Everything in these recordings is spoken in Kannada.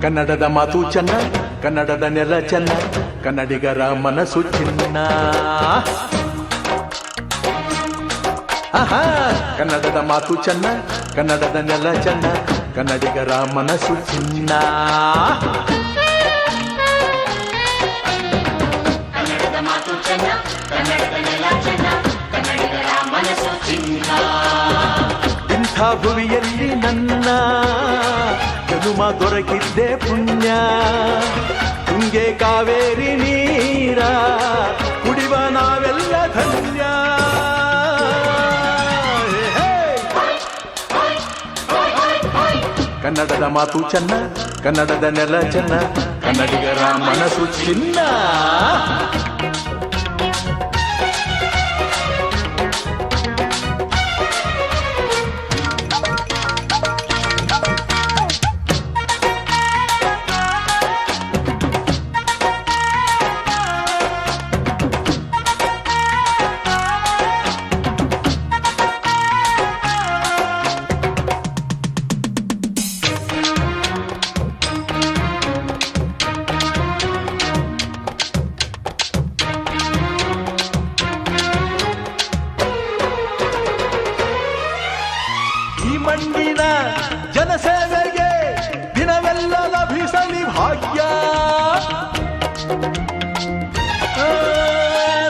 ಕನ್ನಡದ ಮಾತು ಚೆನ್ನ, ಕನ್ನಡದ ನೆಲ ಚೆನ್ನ, ಕನ್ನಡಿಗರ ಮನಸ್ಸು ಚಿನ್ನ. ಆಹಾ, ಕನ್ನಡದ ಮಾತು ಚೆನ್ನ, ಕನ್ನಡದ ನೆಲ ಚೆನ್ನ, ಕನ್ನಡಿಗರ ಮನಸ್ಸು ಚಿನ್ನ. ಕನ್ನಡದ ಮಾತು ಚೆನ್ನ, ಕನ್ನಡದ ನೆಲ ಚೆನ್ನ, ಕನ್ನಡಿಗರ ಮನಸ್ಸು ಚಿನ್ನ. ಇಂಥ ಭುವಿಯಲ್ಲಿ ನನ್ನ ಜನುಮ ದೊರಕಿದ್ದೆ ಪುಣ್ಯ. ತುಂಗೆ ಕಾವೇರಿ ನೀರ ಕುಡಿವ ನಾವೆಲ್ಲ ಧನ್ಯ. ಕನ್ನಡದ ಮಾತು ಚೆನ್ನ, ಕನ್ನಡದ ನೆಲ ಚೆನ್ನ, ಕನ್ನಡಿಗರ ಮನಸ್ಸು ಚಿನ್ನ. ಈ ಮಣ್ಣಿನ ಜನಸೇವೆಗೆ ದಿನವೆಲ್ಲ ಲಭಿಸಲಿ ಭಾಗ್ಯ.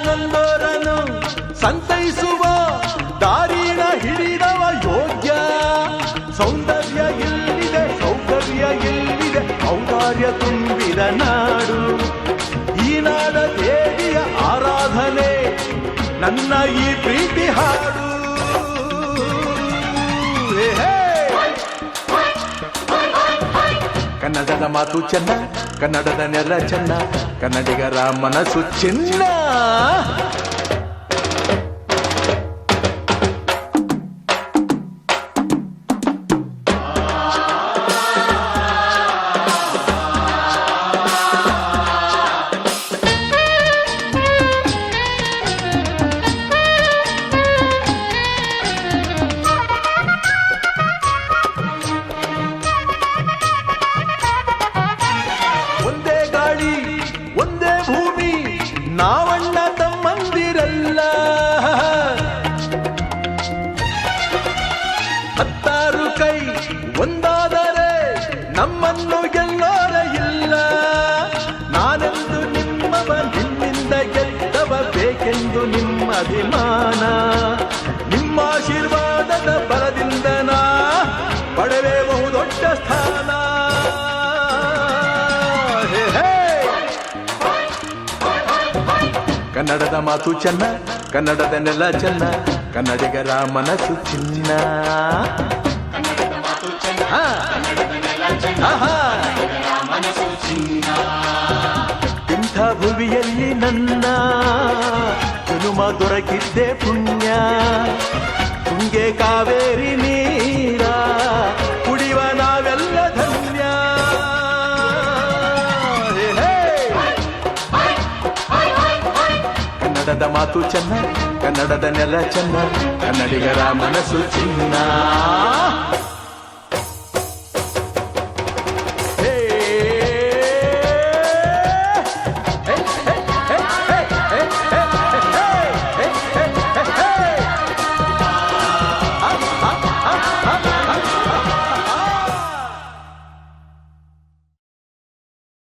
ನೊಂದೋರನ್ನು ಸಂತೈಸುವ ದಾರಿನ ಹಿಡಿದವ ಯೋಗ್ಯ. ಸೌಂದರ್ಯ ಎಲ್ಲಿದೆ, ಸೌಕರ್ಯ ಎಲ್ಲಿದೆ, ಔದಾರ್ಯ ತುಂಬಿದ ನಾಡು ಈ ನಾಡ ದೇವಿಯ ಆರಾಧನೆ ನನ್ನ ಈ ಪ್ರೀತಿ ಹಾಡು. ಕನ್ನಡದ ಮಾತು ಚೆನ್ನ, ಕನ್ನಡದ ನೆಲ ಚೆನ್ನ, ಕನ್ನಡಿಗರ ಮನಸ್ಸು ಚಿನ್ನ. ಒಂದೇ ಭೂಮಿ ನಾವಣ್ಣ ತಮ್ಮಂದಿರಲ್ಲ. 10 ಕೈ ಒಂದಾದರೆ ನಮ್ಮನ್ನು ಗೆಲ್ಲೋರ ಇಲ್ಲ. ನಾನೆಂದು ನಿಮ್ಮವ, ನಿಮ್ಮಿಂದ ಗೆದ್ದವ, ಬೇಕೆಂದು ನಿಮ್ಮ ಅಭಿಮಾನ. ನಿಮ್ಮ ಆಶೀರ್ವಾದದ ಬಲದಿಂದ ನಾ ಪಡೆವೆ ಬಹುದೊಡ್ಡ ಸ್ಥಾನ. ಕನ್ನಡದ ಮಾತು ಚೆನ್ನ, ಕನ್ನಡದ ನೆಲ ಚೆನ್ನ, ಕನ್ನಡಿಗರ ಮನಸ್ಸು ಚಿನ್ನ. ಕನ್ನಡದ ಮಾತು ಚೆನ್ನ, ಕನ್ನಡದ ನೆಲ ಚೆನ್ನ, ಕನ್ನಡಿಗರ ಮನಸ್ಸು ಚಿನ್ನ. ಇಂಥ ಭುವಿಯಲ್ಲಿ ನನ್ನ ಜನುಮ ದೊರಕಿದ್ದೆ ಪುಣ್ಯ. ತುಂಗೆ ಕಾವೇರಿ ನೀರ ಕುಡಿವ ನಾವೆಲ್ಲ ಧನ್ಯ. ಕನ್ನಡದ ಮಾತು ಚೆನ್ನ, ಕನ್ನಡದ ನೆಲ ಚೆನ್ನ, ಕನ್ನಡಿಗರ ಮನಸ್ಸು ಚಿನ್ನ.